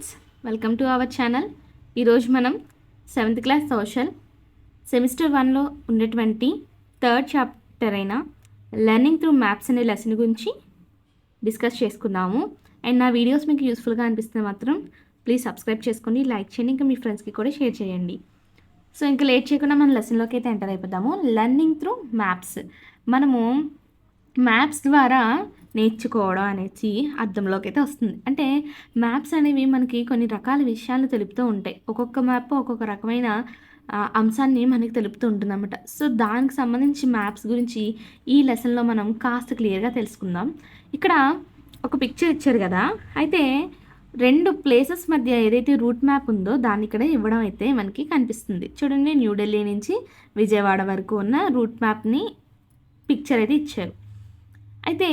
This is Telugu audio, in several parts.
Friends, welcome to our channel. ఈరోజు మనం 7th క్లాస్ సోషల్ సెమిస్టర్ 1లో ఉండేటువంటి థర్డ్ చాప్టర్ అయిన లెర్నింగ్ త్రూ మ్యాప్స్ అనే లెసన్ గురించి డిస్కస్ చేసుకున్నాము. అండ్ నా వీడియోస్ మీకు యూస్ఫుల్గా అనిపిస్తే మాత్రం ప్లీజ్ సబ్స్క్రైబ్ చేసుకోండి, లైక్ చేయండి, ఇంకా మీ ఫ్రెండ్స్కి కూడా షేర్ చేయండి. సో ఇంకా లేట్ చేయకుండా మన లెసన్లోకి అయితే ఎంటర్ అయిపోతాము. లెర్నింగ్ త్రూ మ్యాప్స్, మనము మ్యాప్స్ ద్వారా నేర్చుకోవడం అనేసి అర్థంలోకి అయితే వస్తుంది. అంటే మ్యాప్స్ అనేవి మనకి కొన్ని రకాల విషయాలను తెలుపుతూ ఉంటాయి. ఒక్కొక్క మ్యాప్ ఒక్కొక్క రకమైన అంశాన్ని మనకి తెలుపుతూ ఉంటుందన్నమాట. సో దానికి సంబంధించి మ్యాప్స్ గురించి ఈ లెసన్లో మనం కాస్త క్లియర్గా తెలుసుకుందాం. ఇక్కడ ఒక పిక్చర్ ఇచ్చారు కదా, అయితే రెండు ప్లేసెస్ మధ్య ఏదైతే రూట్ మ్యాప్ ఉందో దాన్ని ఇక్కడ ఇవ్వడం అయితే మనకి కనిపిస్తుంది. చూడండి, న్యూఢిల్లీ నుంచి విజయవాడ వరకు ఉన్న రూట్ మ్యాప్ని పిక్చర్ అయితే ఇచ్చారు. అయితే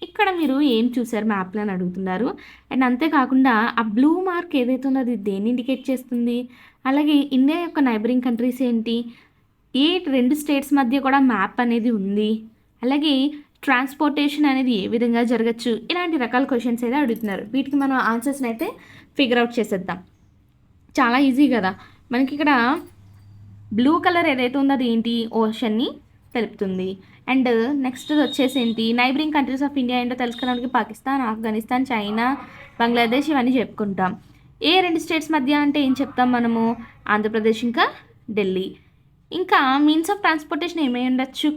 ఇక్కడ మీరు ఏం చూసారు మ్యాప్లో అని అడుగుతున్నారు. అండ్ అంతేకాకుండా ఆ బ్లూ మార్క్ ఏదైతే ఉందో అది దేన్ని ఇండికేట్ చేస్తుంది, అలాగే ఇండియా యొక్క నైబరింగ్ కంట్రీస్ ఏంటి, ఏ రెండు స్టేట్స్ మధ్య కూడా మ్యాప్ అనేది ఉంది, అలాగే ట్రాన్స్పోర్టేషన్ అనేది ఏ విధంగా జరగచ్చు, ఇలాంటి రకాల క్వశ్చన్స్ అయితే అడుగుతున్నారు. వీటికి మనం ఆన్సర్స్ని అయితే ఫిగర్ అవుట్ చేసేద్దాం. చాలా ఈజీ కదా. మనకి ఇక్కడ బ్లూ కలర్ ఏదైతే ఉందో అది ఏంటి, ఓషన్ని తెలుపుతుంది. అండ్ నెక్స్ట్ వచ్చేసి ఏంటి, నైబరింగ్ కంట్రీస్ ఆఫ్ ఇండియా ఏంటో తెలుసుకోవడానికి పాకిస్తాన్, ఆఫ్ఘనిస్తాన్, చైనా, బంగ్లాదేశ్ ఇవన్నీ చెప్పుకుంటాం. ఏ రెండు స్టేట్స్ మధ్య అంటే ఏం చెప్తాం మనము, ఆంధ్రప్రదేశ్ ఇంకా ఢిల్లీ. ఇంకా మీన్స్ ఆఫ్ ట్రాన్స్పోర్టేషన్ ఏమై ఉండొచ్చు,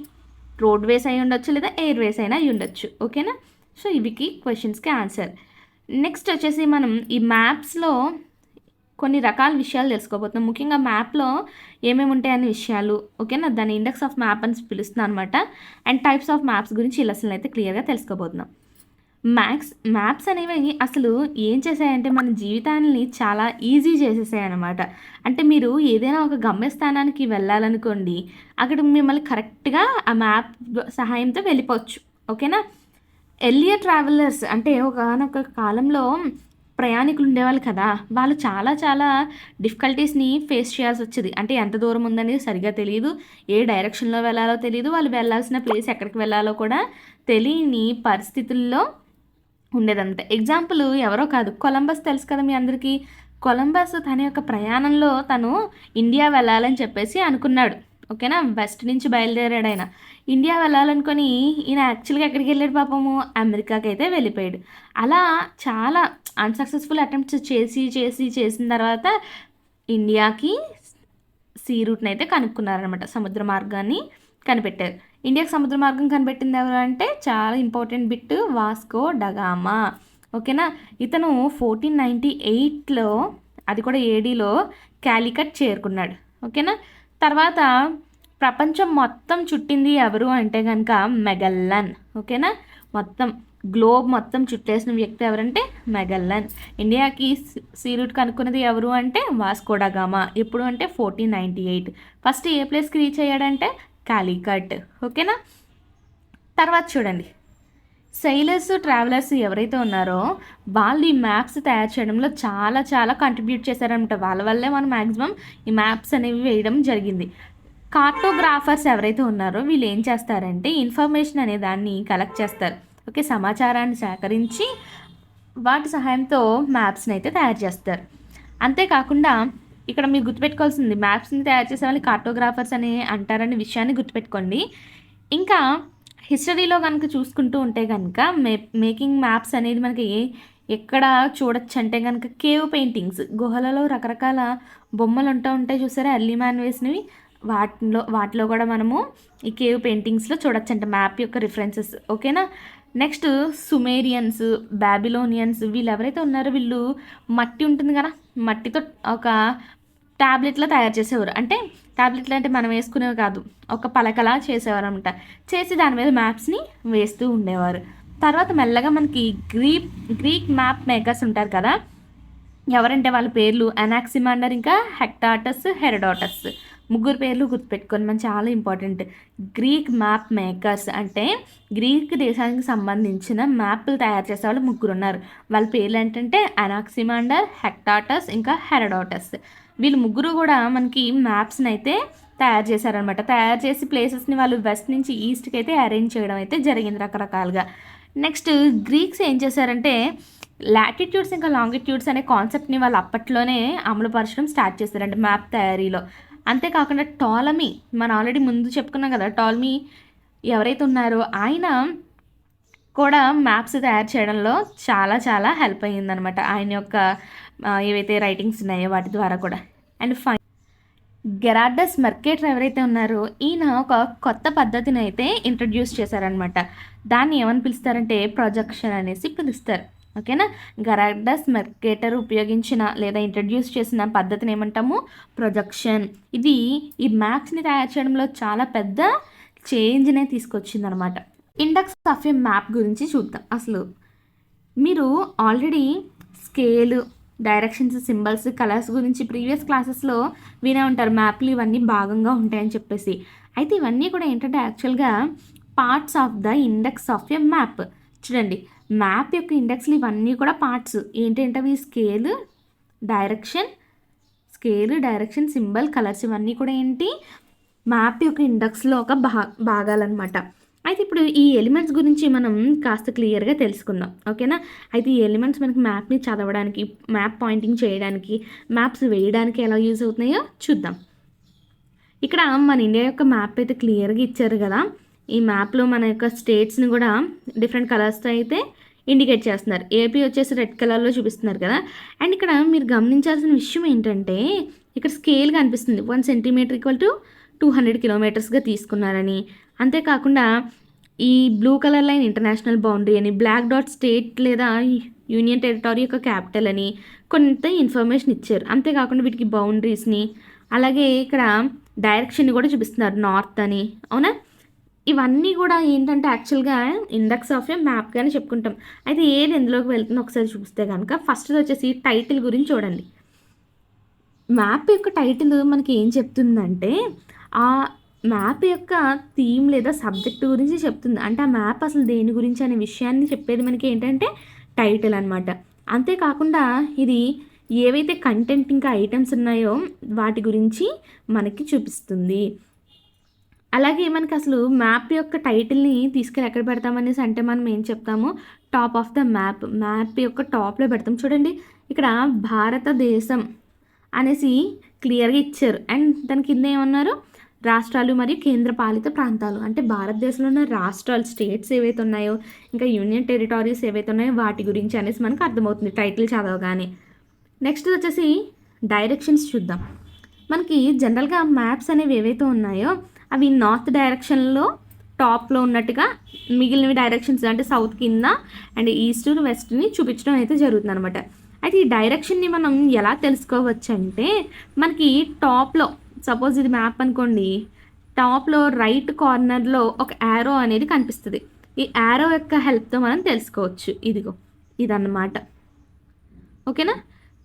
రోడ్వేస్ అయి ఉండొచ్చు లేదా ఎయిర్వేస్ అయినా అయి ఉండొచ్చు. ఓకేనా. సో ఇవికి క్వశ్చన్స్కి ఆన్సర్. నెక్స్ట్ వచ్చేసి మనం ఈ మ్యాప్స్లో కొన్ని రకాల విషయాలు తెలుసుకోబోతున్నాం. ముఖ్యంగా మ్యాప్లో ఏమేమి ఉంటాయనే విషయాలు. ఓకేనా, దాని ఇండెక్స్ ఆఫ్ మ్యాప్ అని పిలుస్తున్నాను అనమాట. అండ్ టైప్స్ ఆఫ్ మ్యాప్స్ గురించి ఈ లెసన్లో అయితే క్లియర్గా తెలుసుకోబోతున్నాం. మ్యాప్స్ అనేవి అసలు ఏం చేశాయంటే మన జీవితాన్ని చాలా ఈజీ చేసేసాయి అనమాట. అంటే మీరు ఏదైనా ఒక గమ్యస్థానానికి వెళ్ళాలనుకోండి, అక్కడ మిమ్మల్ని కరెక్ట్గా ఆ మ్యాప్ సహాయంతో వెళ్ళిపోవచ్చు. ఓకేనా. ఎర్లియర్ ట్రావెలర్స్ అంటే ఒకనొక కాలంలో ప్రయాణికులు ఉండేవాళ్ళు కదా, వాళ్ళు చాలా చాలా డిఫికల్టీస్ని ఫేస్ చేయాల్సి వచ్చేది. అంటే ఎంత దూరం ఉందనేది సరిగ్గా తెలియదు, ఏ డైరెక్షన్లో వెళ్ళాలో తెలియదు, వాళ్ళు వెళ్ళాల్సిన ప్లేస్ ఎక్కడికి వెళ్ళాలో కూడా తెలియని పరిస్థితుల్లో ఉండేదంట. ఎగ్జాంపుల్ ఎవరో కాదు, కొలంబస్ తెలుసు కదా మీ అందరికీ. కొలంబస్ తన యొక్క ప్రయాణంలో తను ఇండియా వెళ్ళాలని చెప్పేసి అనుకున్నాడు. ఓకేనా, వెస్ట్ నుంచి బయలుదేరాడు ఆయన. ఇండియా వెళ్ళాలనుకొని ఈయన యాక్చువల్గా ఎక్కడికి వెళ్ళాడు పాపము, అమెరికాకి అయితే వెళ్ళిపోయాడు. అలా చాలా అన్సక్సెస్ఫుల్ అటెంప్ట్స్ చేసిన తర్వాత ఇండియాకి సీ రూట్ని అయితే కనుక్కున్నారనమాట, సముద్ర మార్గాన్ని కనిపెట్టారు. ఇండియాకి సముద్ర మార్గం కనిపెట్టింది ఎవరు అంటే చాలా ఇంపార్టెంట్ బిట్, వాస్కో డగామా. ఓకేనా, ఇతను 1498లో అది కూడా ఏడీలో క్యాలికట్ చేరుకున్నాడు. ఓకేనా. తర్వాత ప్రపంచం మొత్తం చుట్టింది ఎవరు అంటే కనుక మెగల్లన్. ఓకేనా, మొత్తం గ్లోబ్ మొత్తం చుట్టేసిన వ్యక్తి ఎవరంటే మెగల్లన్. ఇండియాకి సీ రూట్ కనుక్కున్నది ఎవరు అంటే వాస్కో డగామా. ఎప్పుడు అంటే 1498. ఫస్ట్ ఏ ప్లేస్కి రీచ్ అయ్యాడంటే కాలికట్. ఓకేనా. తర్వాత చూడండి, సెయిలర్స్ ట్రావెలర్స్ ఎవరైతే ఉన్నారో వాళ్ళు ఈ మ్యాప్స్ తయారు చేయడంలో చాలా చాలా కంట్రిబ్యూట్ చేశారనమాట. వాళ్ళ వల్లే మనం మ్యాక్సిమం ఈ మ్యాప్స్ అనేవి వేయడం జరిగింది. కార్టోగ్రాఫర్స్ ఎవరైతే ఉన్నారో వీళ్ళు ఏం చేస్తారంటే ఇన్ఫర్మేషన్ అనే దాన్ని కలెక్ట్ చేస్తారు. ఓకే, సమాచారాన్ని సేకరించి వాటి సహాయంతో మ్యాప్స్ని అయితే తయారు చేస్తారు. అంతేకాకుండా ఇక్కడ మీరు గుర్తుపెట్టుకోవాల్సింది, మ్యాప్స్ని తయారు చేసే వాళ్ళు కార్టోగ్రాఫర్స్ అని అంటారనే విషయాన్ని గుర్తుపెట్టుకోండి. ఇంకా హిస్టరీలో కనుక చూసుకుంటూ ఉంటే కనుక మేకింగ్ మ్యాప్స్ అనేది మనకి ఎక్కడ చూడొచ్చు అంటే కనుక కేవ్ పెయింటింగ్స్, గుహలలో రకరకాల బొమ్మలు ఉంటాయి చూసారా, ఎర్లీ మ్యాన్ వేసినవి. వాటిలో కూడా మనము ఈ కేవ్ పెయింటింగ్స్లో చూడొచ్చు అంటే మ్యాప్ యొక్క రిఫరెన్సెస్. ఓకేనా. నెక్స్ట్ సుమేరియన్స్, బాబిలోనియన్స్, వీళ్ళు ఎవరైతే ఉన్నారో వీళ్ళు మట్టి ఉంటుంది కదా, మట్టితో ఒక ట్యాబ్లెట్లో తయారు చేసేవారు. అంటే ట్యాబ్లెట్లు అంటే మనం వేసుకునేవి కాదు, ఒక పలకలా చేసేవారు అనమాట. చేసి దాని మీద మ్యాప్స్ని వేస్తూ ఉండేవారు. తర్వాత మెల్లగా మనకి గ్రీక్ మ్యాప్ మేకర్స్ ఉంటారు కదా, ఎవరంటే వాళ్ళ పేర్లు అనాక్సిమాండర్, ఇంకా హెక్టాటస్, హెరోడాటస్. ముగ్గురు పేర్లు గుర్తుపెట్టుకొని మనం చాలా ఇంపార్టెంట్. గ్రీక్ మ్యాప్ మేకర్స్ అంటే గ్రీక్ దేశానికి సంబంధించిన మ్యాప్లు తయారు చేసే వాళ్ళు ముగ్గురు ఉన్నారు. వాళ్ళ పేర్లు ఏంటంటే అనాక్సిమాండర్, హెక్టాటస్, ఇంకా హెరోడాటస్. వీళ్ళు ముగ్గురు కూడా మనకి మ్యాప్స్ని అయితే తయారు చేశారనమాట. తయారు చేసి ప్లేసెస్ని వాళ్ళు వెస్ట్ నుంచి ఈస్ట్కి అయితే అరేంజ్ చేయడం అయితే జరిగింది రకరకాలుగా. నెక్స్ట్ గ్రీక్స్ ఏం చేశారంటే లాటిట్యూడ్స్ ఇంకా లాంగిట్యూడ్స్ అనే కాన్సెప్ట్ని వాళ్ళు అప్పట్లోనే అమలుపరచడం స్టార్ట్ చేశారండి మ్యాప్ తయారీలో. అంతేకాకుండా టాలమీ, మనం ఆల్రెడీ ముందు చెప్పుకున్నాం కదా, టాలమీ ఎవరైతే ఉన్నారో ఆయన కూడా మ్యాప్స్ తయారు చేయడంలో చాలా చాలా హెల్ప్ అయ్యిందనమాట, ఆయన యొక్క ఏవైతే రైటింగ్స్ ఉన్నాయో వాటి ద్వారా కూడా. అండ్ గెరార్డస్ మెర్కేటర్ ఎవరైతే ఉన్నారో ఈయన ఒక కొత్త పద్ధతిని అయితే ఇంట్రడ్యూస్ చేశారనమాట. దాన్ని ఏమని పిలుస్తారంటే ప్రొజెక్షన్ అనేసి పిలుస్తారు. ఓకేనా. గెరార్డస్ మెర్కేటర్ ఉపయోగించిన లేదా ఇంట్రడ్యూస్ చేసిన పద్ధతిని ఏమంటాము, ప్రొజెక్షన్. ఇది ఈ మ్యాప్స్ని తయారు చేయడంలో చాలా పెద్ద చేంజ్నే తీసుకొచ్చిందనమాట. ఇండెక్స్ ఆఫ్ ఏ మ్యాప్ గురించి చూద్దాం. అసలు మీరు already scale, directions, symbols, colours గురించి ప్రీవియస్ క్లాసెస్లో వినే ఉంటారు. మ్యాప్లు ఇవన్నీ భాగంగా ఉంటాయని చెప్పేసి. అయితే ఇవన్నీ కూడా ఏంటంటే యాక్చువల్గా parts of the index of a map. చూడండి, మ్యాప్ యొక్క ఇండెక్స్లు ఇవన్నీ కూడా పార్ట్స్ ఏంటంటే స్కేలు, డైరెక్షన్, సింబల్, కలర్స్ ఇవన్నీ కూడా ఏంటి, మ్యాప్ యొక్క ఇండెక్స్లో ఒక భాగాలన్నమాట. అయితే ఇప్పుడు ఈ ఎలిమెంట్స్ గురించి మనం కాస్త క్లియర్గా తెలుసుకుందాం. ఓకేనా. అయితే ఈ ఎలిమెంట్స్ మనకి మ్యాప్ని చదవడానికి, మ్యాప్ పాయింటింగ్ చేయడానికి, మ్యాప్స్ వేయడానికి ఎలా యూజ్ అవుతున్నాయో చూద్దాం. ఇక్కడ మన ఇండియా యొక్క మ్యాప్ అయితే క్లియర్గా ఇచ్చారు కదా. ఈ మ్యాప్లో మన యొక్క స్టేట్స్ని కూడా డిఫరెంట్ కలర్స్తో అయితే ఇండికేట్ చేస్తున్నారు. ఏపీ వచ్చేసి రెడ్ కలర్లో చూపిస్తున్నారు కదా. అండ్ ఇక్కడ మీరు గమనించాల్సిన విషయం ఏంటంటే ఇక్కడ స్కేల్ కనిపిస్తుంది. 1 సెంటీమీటర్ ఈక్వల్ టు 200 కిలోమీటర్స్గా తీసుకున్నారని. అంతేకాకుండా ఈ blue colour line international boundary అని, బ్లాక్ డాట్ స్టేట్ లేదా యూనియన్ టెరిటరీ యొక్క క్యాపిటల్ అని కొంత ఇన్ఫర్మేషన్ ఇచ్చారు. అంతేకాకుండా వీటికి బౌండరీస్ని, అలాగే ఇక్కడ డైరెక్షన్ని కూడా చూపిస్తున్నారు, నార్త్ అని. అవునా. ఇవన్నీ కూడా ఏంటంటే యాక్చువల్గా ఇండెక్స్ ఆఫ్ ఏ మ్యాప్గానే చెప్పుకుంటాం. అయితే ఏది ఎందులోకి వెళ్తుందో ఒకసారి చూస్తే కనుక ఫస్ట్ వచ్చేసి టైటిల్ గురించి చూడండి. మ్యాప్ యొక్క టైటిల్ మనకి ఏం చెప్తుందంటే ఆ మ్యాప్ యొక్క థీమ్ లేదా సబ్జెక్ట్ గురించి చెప్తుంది. అంటే ఆ మ్యాప్ అసలు దేని గురించి అనే విషయాన్ని చెప్పేది మనకి ఏంటంటే టైటిల్ అనమాట. అంతేకాకుండా ఇది ఏవైతే కంటెంట్ ఇంకా ఐటమ్స్ ఉన్నాయో వాటి గురించి మనకి చూపిస్తుంది. అలాగే మనకి అసలు మ్యాప్ యొక్క టైటిల్ని తీసుకెళ్ళి ఎక్కడ పెడతామనేసి అంటే మనం ఏం చెప్తాము, టాప్ ఆఫ్ ద మ్యాప్ యొక్క టాప్లో పెడతాం. చూడండి, ఇక్కడ భారతదేశం అనేసి క్లియర్గా ఇచ్చారు. అండ్ దాని కింద ఏమన్నారు, రాష్ట్రాలు మరియు కేంద్ర పాలిత ప్రాంతాలు. అంటే భారతదేశంలో ఉన్న రాష్ట్రాలు, స్టేట్స్ ఏవైతే ఉన్నాయో, ఇంకా యూనియన్ టెరిటరీస్ ఏవైతే ఉన్నాయో వాటి గురించి అనేసి మనకు అర్థమవుతుంది టైటిల్ చదవగానే. నెక్స్ట్ వచ్చేసి డైరెక్షన్స్ చూద్దాం. మనకి జనరల్గా మ్యాప్స్ అనేవి ఏవైతే ఉన్నాయో అవి నార్త్ డైరెక్షన్లో టాప్లో ఉన్నట్టుగా మిగిలినవి డైరెక్షన్స్ అంటే సౌత్ కింద అండ్ ఈస్ట్ వెస్ట్ని చూపించడం అయితే జరుగుతుంది అనమాట. అయితే ఈ డైరెక్షన్ని మనం ఎలా తెలుసుకోవచ్చు అంటే మనకి టాప్లో, సపోజ్ ఇది మ్యాప్ అనుకోండి, టాప్లో రైట్ కార్నర్లో ఒక యారో అనేది కనిపిస్తుంది. ఈ యారో యొక్క హెల్ప్తో మనం తెలుసుకోవచ్చు. ఇదిగో ఇదన్నమాట. ఓకేనా.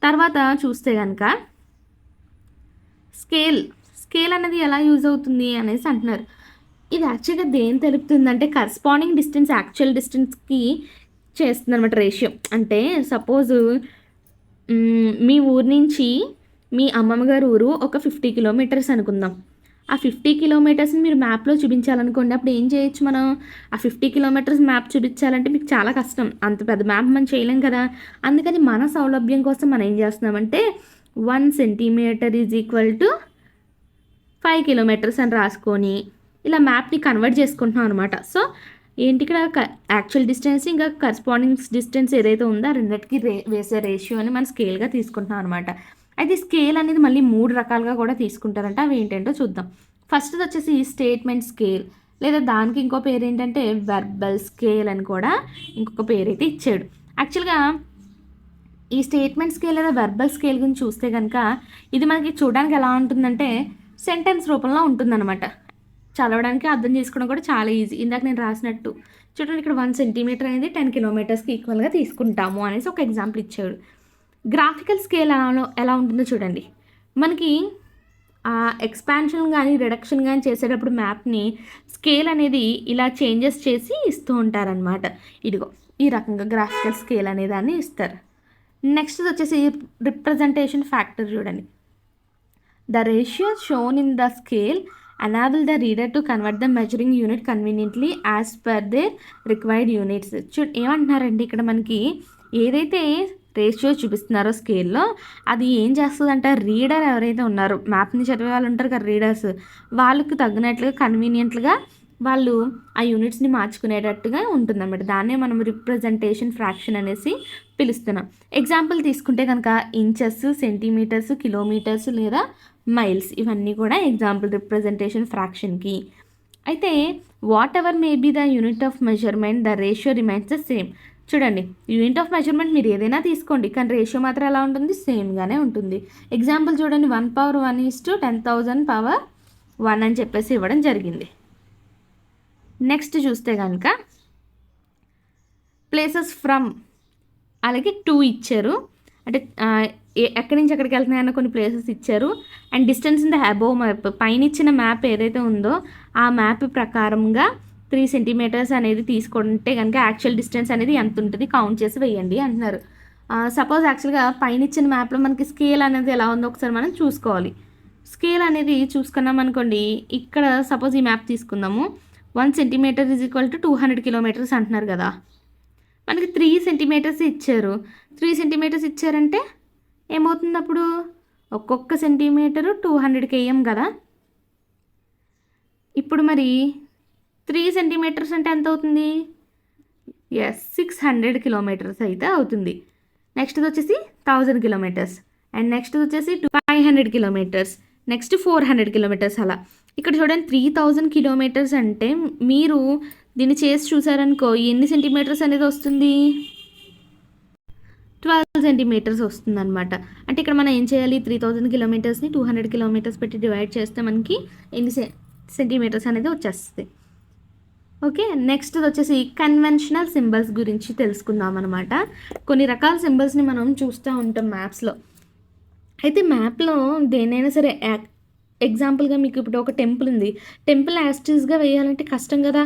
తర్వాత చూస్తే కనుక స్కేల్ అనేది ఎలా యూజ్ అవుతుంది అనేసి అంటున్నారు. ఇది యాక్చువల్గా దేని తెలుపుతుందంటే కరస్పాండింగ్ డిస్టెన్స్ యాక్చువల్ డిస్టెన్స్కి చేస్తుంది అనమాట రేషియో. అంటే సపోజ్ మీ ఊరు నుంచి మీ అమ్మమ్మ గారు ఊరు ఒక 50 కిలోమీటర్స్ అనుకుందాం. ఆ 50 కిలోమీటర్స్ని మీరు మ్యాప్లో చూపించాలనుకోండి. అప్పుడు ఏం చేయొచ్చు, మనం ఆ 50 కిలోమీటర్స్ మ్యాప్ చూపించాలంటే మీకు చాలా కష్టం, అంత పెద్ద మ్యాప్ మనం చేయలేం కదా. అందుకని మన సౌలభ్యం కోసం మనం ఏం చేస్తున్నామంటే 1 centimetre is equal to 5 kilometres అని రాసుకొని ఇలా మ్యాప్ని కన్వర్ట్ చేసుకుంటున్నాం అనమాట. సో ఏంటి ఇక్కడ యాక్చువల్ డిస్టెన్స్ ఇంకా కరస్పాండింగ్ డిస్టెన్స్ ఏదైతే ఉందో ఆ రెండింటికి వేసే రేషియో అని మనం స్కేల్గా తీసుకుంటున్నాం అనమాట. అయితే స్కేల్ అనేది మళ్ళీ 3 రకాలుగా కూడా తీసుకుంటారంట. అవి ఏంటంటో చూద్దాం. ఫస్ట్ వచ్చేసి స్టేట్మెంట్ స్కేల్, లేదా దానికి ఇంకో పేరు ఏంటంటే వెర్బల్ స్కేల్ అని కూడా ఇంకొక పేరు అయితే ఇచ్చాడు. యాక్చువల్గా ఈ స్టేట్మెంట్ స్కేల్ లేదా వెర్బల్ స్కేల్ గురించి చూస్తే కనుక ఇది మనకి చూడడానికి ఎలా ఉంటుందంటే సెంటెన్స్ రూపంలో ఉంటుందన్నమాట. చదవడానికి అర్థం చేసుకోవడం కూడా చాలా ఈజీ. ఇందాక నేను రాసినట్టు చూడండి, ఇక్కడ 1 సెంటీమీటర్ అనేది 10 కిలోమీటర్స్కి ఈక్వల్గా తీసుకుంటాము అనేసి ఒక ఎగ్జాంపుల్ ఇచ్చాడు. గ్రాఫికల్ స్కేల్ ఎలా ఉంటుందో చూడండి. మనకి ఎక్స్పాన్షన్ కానీ రిడక్షన్ కానీ చేసేటప్పుడు మ్యాప్ని స్కేల్ అనేది ఇలా చేంజెస్ చేసి ఇస్తూ ఉంటారనమాట. ఇదిగో ఈ రకంగా గ్రాఫికల్ స్కేల్ అనే దాన్ని ఇస్తారు. నెక్స్ట్ వచ్చేసి రిప్రజెంటేషన్ ఫ్యాక్టర్ చూడండి. The ratio shown in the scale enable the reader to convert the measuring unit conveniently as per their required units. ఏమంటున్నారండి ఇక్కడ మనకి ఏదైతే రేషియో చూపిస్తున్నారో స్కేల్లో అది ఏం చేస్తుందంటే రీడర్ ఎవరైతే ఉన్నారో మ్యాప్ని చదివే వాళ్ళు ఉంటారు కదా రీడర్స్, వాళ్ళకి తగ్గినట్లుగా కన్వీనియంట్గా వాళ్ళు ఆ యూనిట్స్ని మార్చుకునేటట్టుగా ఉంటుందన్నమాట. దాన్నే మనం రిప్రజెంటేషన్ ఫ్రాక్షన్ అనేసి పిలుస్తున్నాం. ఎగ్జాంపుల్ తీసుకుంటే కనుక ఇంచెస్, సెంటీమీటర్స్, కిలోమీటర్స్ లేదా మైల్స్, ఇవన్నీ కూడా ఎగ్జాంపుల్ రిప్రజెంటేషన్ ఫ్రాక్షన్కి. అయితే whatever may be the unit of measurement, the ratio remains the same. చూడండి, యూనిట్ ఆఫ్ మెజర్మెంట్ మీరు ఏదైనా తీసుకోండి, కానీ రేషియో మాత్రం ఎలా ఉంటుంది, సేమ్గానే ఉంటుంది. ఎగ్జాంపుల్ చూడండి, 1/1:10,000 అని చెప్పేసి ఇవ్వడం జరిగింది. నెక్స్ట్ చూస్తే కనుక ప్లేసెస్ ఫ్రమ్, అలాగే 2 ఇచ్చారు, అంటే ఎక్కడి నుంచి ఎక్కడికి వెళ్తున్నాయన్న కొన్ని ప్లేసెస్ ఇచ్చారు. And distance in the above map, పైన ఇచ్చిన మ్యాప్ ఏదైతే ఉందో ఆ మ్యాప్ ప్రకారంగా 3 సెంటీమీటర్స్ అనేది తీసుకుంటే కనుక యాక్చువల్ డిస్టెన్స్ అనేది ఎంత ఉంటుంది కౌంట్ చేసి వేయండి అంటున్నారు. సపోజ్ యాక్చువల్గా పైన ఇచ్చిన మ్యాప్లో మనకి స్కేల్ అనేది ఎలా ఉందో ఒకసారి మనం చూసుకోవాలి. స్కేల్ అనేది చూసుకున్నాం అనుకోండి, ఇక్కడ సపోజ్ ఈ మ్యాప్ తీసుకుందాము. 1 centimetre is equal to 200 kilometres అంటున్నారు కదా. మనకి 3 సెంటీమీటర్స్ ఇచ్చారు. 3 సెంటీమీటర్స్ ఇచ్చారంటే ఏమవుతుంది అప్పుడు, ఒక్కొక్క సెంటీమీటరు 200 km కదా. ఇప్పుడు మరి 3 సెంటీమీటర్స్ అంటే ఎంత అవుతుంది, 600 కిలోమీటర్స్ అయితే అవుతుంది. నెక్స్ట్ వచ్చేసి 1000 కిలోమీటర్స్, అండ్ నెక్స్ట్ వచ్చేసి 500 కిలోమీటర్స్, నెక్స్ట్ 400 కిలోమీటర్స్. అలా ఇక్కడ చూడండి 3000 కిలోమీటర్స్ అంటే మీరు దీన్ని చేసి చూసారనుకో ఎన్ని సెంటీమీటర్స్ అనేది వస్తుంది, 12 సెంటీమీటర్స్ వస్తుంది అనమాట. అంటే ఇక్కడ మనం ఏం చేయాలి, 3000 కిలోమీటర్స్ని 200 కిలోమీటర్స్ పెట్టి డివైడ్ చేస్తే మనకి ఎన్ని సెంటీమీటర్స్ అనేది వచ్చేస్తుంది. ఓకే, నెక్స్ట్ వచ్చేసి కన్వెన్షనల్ సింబల్స్ గురించి తెలుసుకుందాం అనమాట. కొన్ని రకాల సింబల్స్ని మనం చూస్తూ ఉంటాం మ్యాప్స్లో. అయితే మ్యాప్లో దేనైనా సరే ఎగ్జాంపుల్గా మీకు ఇప్పుడు ఒక టెంపుల్ ఉంది, టెంపుల్ యాస్టీస్గా వేయాలంటే కష్టం కదా.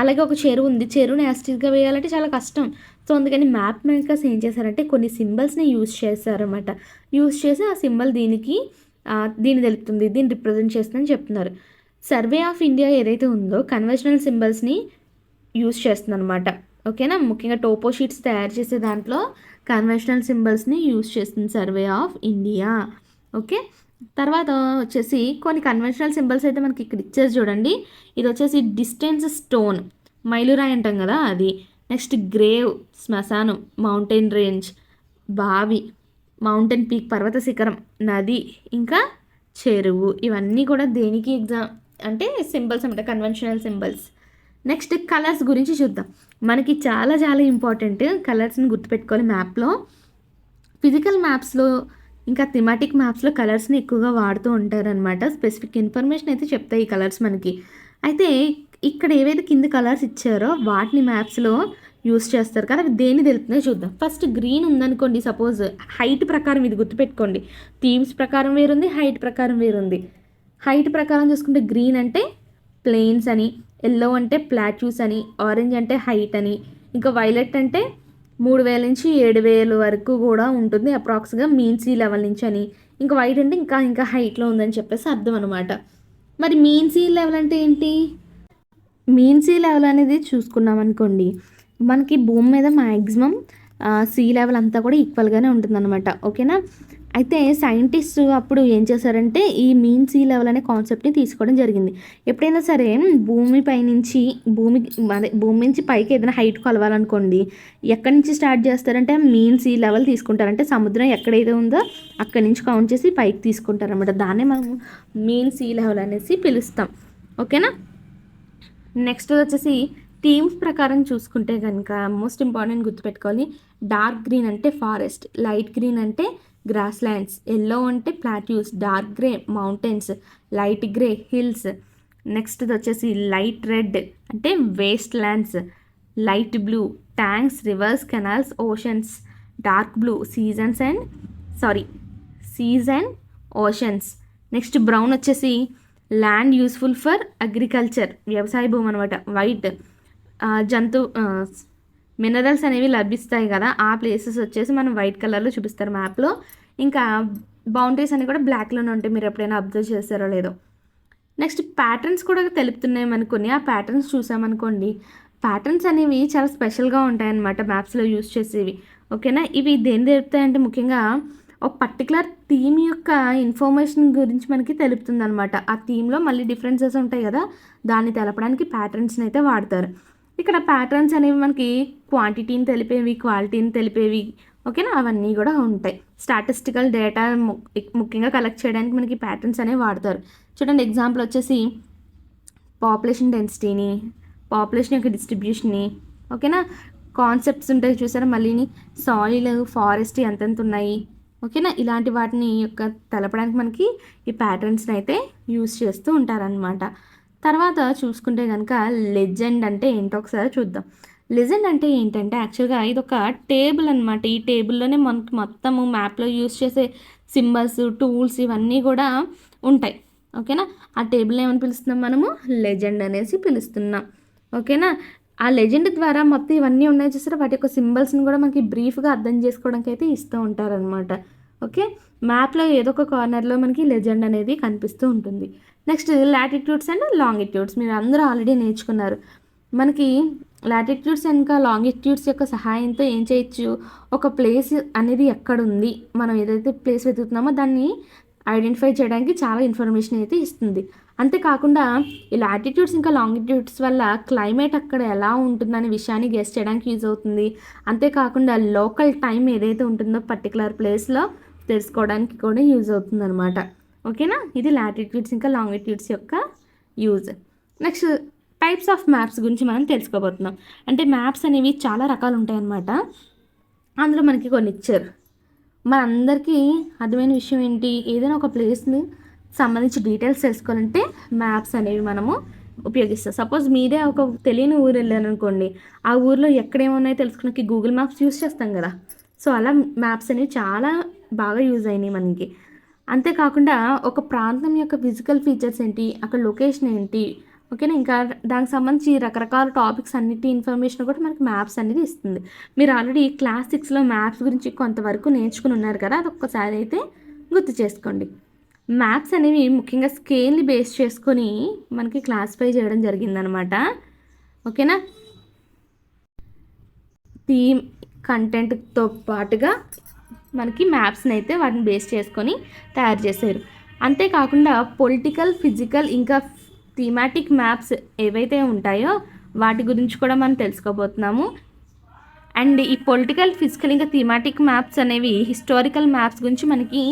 అలాగే ఒక చెరువు ఉంది, చెరువుని యాస్టీస్గా వేయాలంటే చాలా కష్టం. సో అందుకని మ్యాప్ మేకర్స్ ఏం చేశారంటే కొన్ని సింబల్స్ని యూజ్ చేశారన్నమాట. యూజ్ చేసి ఆ సింబల్ దీన్ని తెలుపుతుంది, దీన్ని రిప్రజెంట్ చేస్తుందని చెప్తున్నారు. సర్వే ఆఫ్ ఇండియా ఏదైతే ఉందో కన్వెన్షనల్ సింబల్స్ని యూజ్ చేస్తుంది అనమాట. ఓకేనా, ముఖ్యంగా టోపో షీట్స్ తయారు చేసే దాంట్లో కన్వెన్షనల్ సింబల్స్ని యూజ్ చేస్తుంది సర్వే ఆఫ్ ఇండియా. ఓకే, తర్వాత వచ్చేసి కొన్ని కన్వెన్షనల్ సింబల్స్ అయితే మనకి ఇక్కడ ఇచ్చేసి చూడండి. ఇది వచ్చేసి డిస్టెన్స్ స్టోన్, మైలురాయి అంటాం కదా అది. నెక్స్ట్ గ్రేవ్, శ్మశానం, మౌంటైన్ రేంజ్, బావి, మౌంటైన్ పీక్, పర్వత శిఖరం, నది, ఇంకా చెరువు. ఇవన్నీ కూడా దేనికి అంటే సింబల్స్ అన్నమాట, కన్వెన్షనల్ సింబల్స్. నెక్స్ట్ కలర్స్ గురించి చూద్దాం. మనకి చాలా చాలా ఇంపార్టెంట్ కలర్స్ని గుర్తుపెట్టుకోవాలి మ్యాప్లో. ఫిజికల్ మ్యాప్స్లో ఇంకా థిమాటిక్ మ్యాప్స్లో కలర్స్ని ఎక్కువగా వాడుతూ ఉంటారనమాట. స్పెసిఫిక్ ఇన్ఫర్మేషన్ అయితే చెప్తాయి ఈ కలర్స్ మనకి. అయితే ఇక్కడ ఏవైతే కింద కలర్స్ ఇచ్చారో వాటిని మ్యాప్స్లో యూస్ చేస్తారు కదా, అవి దేన్ని తెలుపుతుందో చూద్దాం. ఫస్ట్ గ్రీన్ ఉందనుకోండి, సపోజ్ హైట్ ప్రకారం ఇది గుర్తుపెట్టుకోండి. థీమ్స్ ప్రకారం వేరుంది, హైట్ ప్రకారం వేరుంది. హైట్ ప్రకారం చూసుకుంటే గ్రీన్ అంటే ప్లెయిన్స్ అని, ఎల్లో అంటే ప్లాట్యూస్ అని, ఆరెంజ్ అంటే హైట్ అని, ఇంకా వైలెట్ అంటే 3000 నుంచి 7000 వరకు కూడా ఉంటుంది అప్రాక్స్గా మీన్ సీ లెవెల్ నుంచి అని, ఇంకా వైట్ అంటే ఇంకా హైట్లో ఉందని చెప్పేసి అర్థం అనమాట. మరి మీన్ సీ లెవెల్ అంటే ఏంటి, మీన్ సీ లెవెల్ అనేది చూసుకున్నాం అనుకోండి, మనకి భూమి మీద మ్యాక్సిమం సీ లెవెల్ అంతా కూడా ఈక్వల్గానే ఉంటుందన్నమాట. ఓకేనా, అయితే సైంటిస్ట్ అప్పుడు ఏం చేశారంటే ఈ మీన్ సీ లెవెల్ అనే కాన్సెప్ట్ని తీసుకోవడం జరిగింది. ఎప్పుడైనా సరే భూమి నుంచి పైకి ఏదైనా హైట్ కొలవాలనుకోండి, ఎక్కడి నుంచి స్టార్ట్ చేస్తారంటే మీన్ సీ లెవెల్ తీసుకుంటారంటే సముద్రం ఎక్కడైతే ఉందో అక్కడి నుంచి కౌంట్ చేసి పైకి తీసుకుంటారన్నమాట. దాన్నే మనం మీన్ సీ లెవెల్ అనేసి పిలుస్తాం. ఓకేనా, నెక్స్ట్ వచ్చేసి థీమ్స్ ప్రకారం చూసుకుంటే కనుక మోస్ట్ ఇంపార్టెంట్ గుర్తుపెట్టుకోవాలి. డార్క్ గ్రీన్ అంటే ఫారెస్ట్, లైట్ గ్రీన్ అంటే గ్రాస్ ల్యాండ్స్, ఎల్లో అంటే plateaus, dark grey mountains, light grey hills. Next వచ్చేసి లైట్ రెడ్ అంటే wastelands, light blue tanks, rivers, canals, oceans, dark blue seas and oceans. Next brown వచ్చేసి ల్యాండ్ యూస్ఫుల్ ఫర్ అగ్రికల్చర్, వ్యవసాయ భూమి అనమాట. వైట్ మినరల్స్ అనేవి లభిస్తాయి కదా, ఆ ప్లేసెస్ వచ్చేసి మనం వైట్ కలర్లో చూపిస్తారు మ్యాప్లో. ఇంకా బౌండరీస్ అనేవి కూడా బ్లాక్లోనే ఉంటాయి, మీరు ఎప్పుడైనా అబ్జర్వ్ చేస్తారో లేదో. నెక్స్ట్ ప్యాటర్న్స్ కూడా తెలుపుతున్నాయి అనుకోని, ఆ ప్యాటర్న్స్ చూసామనుకోండి, ప్యాటర్న్స్ అనేవి చాలా స్పెషల్గా ఉంటాయన్నమాట మ్యాప్స్లో యూస్ చేసేవి. ఓకేనా. ఇవి దేన్ని తెలుపుతాయంటే ముఖ్యంగా ఒక పర్టికులర్ థీమ్ యొక్క ఇన్ఫర్మేషన్ గురించి మనకి తెలుపుతుందనమాట. ఆ థీమ్‌లో మళ్ళీ డిఫరెన్సెస్ ఉంటాయి కదా! దాన్ని తెలపడానికి ప్యాటర్న్స్‌ని అయితే వాడతారు. ఇక్కడ ప్యాటర్న్స్ అనేవి మనకి క్వాంటిటీని తెలిపేవి, క్వాలిటీని తెలిపేవి, ఓకేనా, అవన్నీ కూడా ఉంటాయి. స్టాటిస్టికల్ డేటా ముఖ్యంగా కలెక్ట్ చేయడానికి మనకి ప్యాటర్న్స్ అనేవి వాడతారు. చూడండి, ఎగ్జాంపుల్ వచ్చేసి పాపులేషన్ డెన్సిటీని, పాపులేషన్ యొక్క డిస్ట్రిబ్యూషన్ని, ఓకేనా, కాన్సెప్ట్స్ ఉంటాయి చూసారా, మళ్ళీని సాయిల్, ఫారెస్ట్ ఎంతెంత ఉన్నాయి, ఓకేనా, ఇలాంటి వాటిని యొక్క తెలపడానికి మనకి ఈ ప్యాటర్న్స్ని అయితే యూస్ చేస్తూ ఉంటారనమాట. తర్వాత చూసుకుంటే కనుక లెజెండ్ అంటే ఏంటో ఒకసారి చూద్దాం. లెజెండ్ అంటే ఏంటంటే యాక్చువల్గా ఇది ఒక టేబుల్ అనమాట. ఈ టేబుల్లోనే మనకి మొత్తము మ్యాప్లో యూస్ చేసే సింబల్స్, టూల్స్ ఇవన్నీ కూడా ఉంటాయి. ఓకేనా. ఆ టేబుల్ని ఏమని పిలుస్తున్నాం మనము? లెజెండ్ అనేసి పిలుస్తున్నాం. ఓకేనా. ఆ లెజెండ్ ద్వారా మొత్తం ఇవన్నీ ఉన్నాయి చూసారా, వాటి యొక్క సింబల్స్ని కూడా మనకి బ్రీఫ్గా అర్థం చేసుకోవడానికి అయితే ఇస్తూ ఉంటారనమాట. ఓకే. మ్యాప్లో ఏదో ఒక కార్నర్లో మనకి లెజెండ్ అనేది కనిపిస్తూ ఉంటుంది. నెక్స్ట్ లాటిట్యూడ్స్ అండ్ లాంగిట్యూడ్స్ మీరు అందరూ ఆల్రెడీ నేర్చుకున్నారు. మనకి లాటిట్యూడ్స్ ఇంకా లాంగిట్యూడ్స్ యొక్క సహాయంతో ఏం చేయొచ్చు, ఒక ప్లేస్ అనేది ఎక్కడుంది, మనం ఏదైతే ప్లేస్ వెతుకుతున్నామో దాన్ని ఐడెంటిఫై చేయడానికి చాలా ఇన్ఫర్మేషన్ అయితే ఇస్తుంది. అంతేకాకుండా ఈ లాటిట్యూడ్స్ ఇంకా లాంగిట్యూడ్స్ వల్ల క్లైమేట్ అక్కడ ఎలా ఉంటుందనే విషయాన్ని గెస్ చేయడానికి యూజ్ అవుతుంది. అంతేకాకుండా లోకల్ టైం ఏదైతే ఉంటుందో పర్టికులర్ ప్లేస్లో తెలుసుకోవడానికి కూడా యూజ్ అవుతుంది అనమాట. ఓకేనా. ఇది లాటిట్యూడ్స్ ఇంకా లాంగిట్యూడ్స్ యొక్క use. Next types of maps గురించి మనం తెలుసుకోబోతున్నాం. అంటే మ్యాప్స్ అనేవి చాలా రకాలు ఉంటాయి అన్నమాట. అందులో మనకి కొన్ని ఇచ్చారు. మనందరికీ అర్థమైన విషయం ఏంటి, ఏదైనా ఒక ప్లేస్ని సంబంధించి డీటెయిల్స్ తెలుసుకోవాలంటే మ్యాప్స్ అనేవి మనము ఉపయోగిస్తాం. సపోజ్ మీరే ఒక తెలియని ఊరు వెళ్ళారు అనుకోండి, ఆ ఊరిలో ఎక్కడేమున్నాయో తెలుసుకోవడానికి గూగుల్ మ్యాప్స్ యూస్ చేస్తాం కదా. సో అలా మ్యాప్స్ అనేవి చాలా బాగా యూజ్ అయినాయి మనకి. అంతేకాకుండా ఒక ప్రాంతం యొక్క ఫిజికల్ ఫీచర్స్ ఏంటి, అక్కడ లొకేషన్ ఏంటి, ఓకేనా, ఇంకా దానికి సంబంధించి రకరకాల టాపిక్స్ అన్నిటి ఇన్ఫర్మేషన్ కూడా మనకి మ్యాప్స్ అనేది ఇస్తుంది. మీరు ఆల్రెడీ క్లాస్ 6లో మ్యాప్స్ గురించి కొంతవరకు నేర్చుకుని ఉన్నారు కదా, అది ఒక్కసారి అయితే గుర్తు చేసుకోండి. మ్యాప్స్ అనేవి ముఖ్యంగా స్కేల్ని బేస్ చేసుకొని మనకి క్లాసిఫై చేయడం జరిగిందనమాట. ఓకేనా. థీమ్ కంటెంట్తో పాటుగా మనకి మ్యాప్స్ని అయితే వాటిని బేస్ చేసుకొని తయారు చేశారు. అంతేకాకుండా పొలిటికల్, ఫిజికల్ ఇంకా థీమాటిక్ మ్యాప్స్ ఏవైతే ఉంటాయో వాటి గురించి కూడా మనం తెలుసుకోబోతున్నాము. అండ్ ఈ పొలిటికల్, ఫిజికల్ ఇంకా థీమాటిక్ మ్యాప్స్ అనేవి హిస్టారికల్ మ్యాప్స్ గురించి మనకి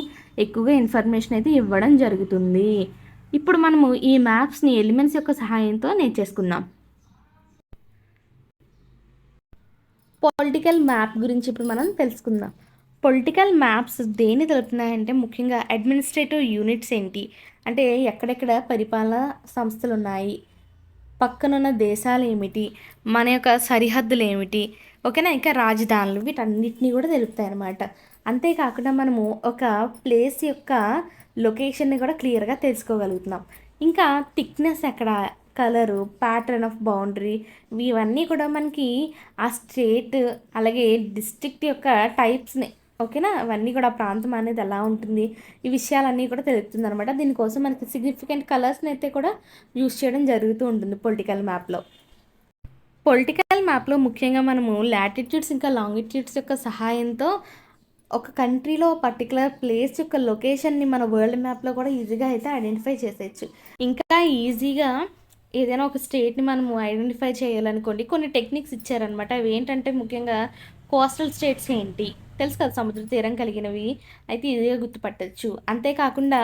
ఎక్కువగా ఇన్ఫర్మేషన్ అయితే ఇవ్వడం జరుగుతుంది. ఇప్పుడు మనము ఈ మ్యాప్స్ని ఎలిమెంట్స్ యొక్క సహాయంతో నేర్చేసుకుందాం. పొలిటికల్ మ్యాప్ గురించి ఇప్పుడు మనం తెలుసుకుందాం. పొలిటికల్ మ్యాప్స్ దేన్ని తెలుపుతున్నాయంటే ముఖ్యంగా అడ్మినిస్ట్రేటివ్ యూనిట్స్ ఏంటి, అంటే ఎక్కడెక్కడ పరిపాలన సంస్థలు ఉన్నాయి, పక్కనున్న దేశాలు ఏమిటి, మన యొక్క సరిహద్దులు ఏమిటి, ఓకేనా, ఇంకా రాజధానులు, వీటన్నిటిని కూడా తెలుపుతాయి అన్నమాట. అంతేకాకుండా మనము ఒక ప్లేస్ యొక్క లొకేషన్ని కూడా క్లియర్గా తెలుసుకోగలుగుతున్నాం. ఇంకా థిక్నెస్ ఎక్కడ, కలరు, ప్యాటర్న్ ఆఫ్ బౌండరీ, ఇవన్నీ కూడా మనకి ఆ స్టేట్ అలాగే డిస్ట్రిక్ట్ యొక్క టైప్స్ని, ఓకేనా, అవన్నీ కూడా ప్రాంతం అనేది ఎలా ఉంటుంది, ఈ విషయాలన్నీ కూడా తెలుపుతుంది అనమాట. దీనికోసం మనకి సిగ్నిఫికెంట్ కలర్స్ని అయితే కూడా యూస్ చేయడం జరుగుతూ ఉంటుంది పొలిటికల్ మ్యాప్లో. పొలిటికల్ మ్యాప్లో ముఖ్యంగా మనము లాటిట్యూడ్స్ ఇంకా లాంగిట్యూడ్స్ యొక్క సహాయంతో ఒక కంట్రీలో పర్టికులర్ ప్లేస్ యొక్క లొకేషన్ని మన వరల్డ్ మ్యాప్లో కూడా ఈజీగా అయితే ఐడెంటిఫై చేసేయచ్చు. ఇంకా ఈజీగా ఏదైనా ఒక స్టేట్ని మనము ఐడెంటిఫై చేయాలనుకోండి, కొన్ని టెక్నిక్స్ ఇచ్చారనమాట. అవి ఏంటంటే ముఖ్యంగా కోస్టల్ స్టేట్స్ ఏంటి తెలుసు కదా, సముద్ర తీరం కలిగినవి అయితే ఈజీగా గుర్తుపట్టచ్చు. అంతేకాకుండా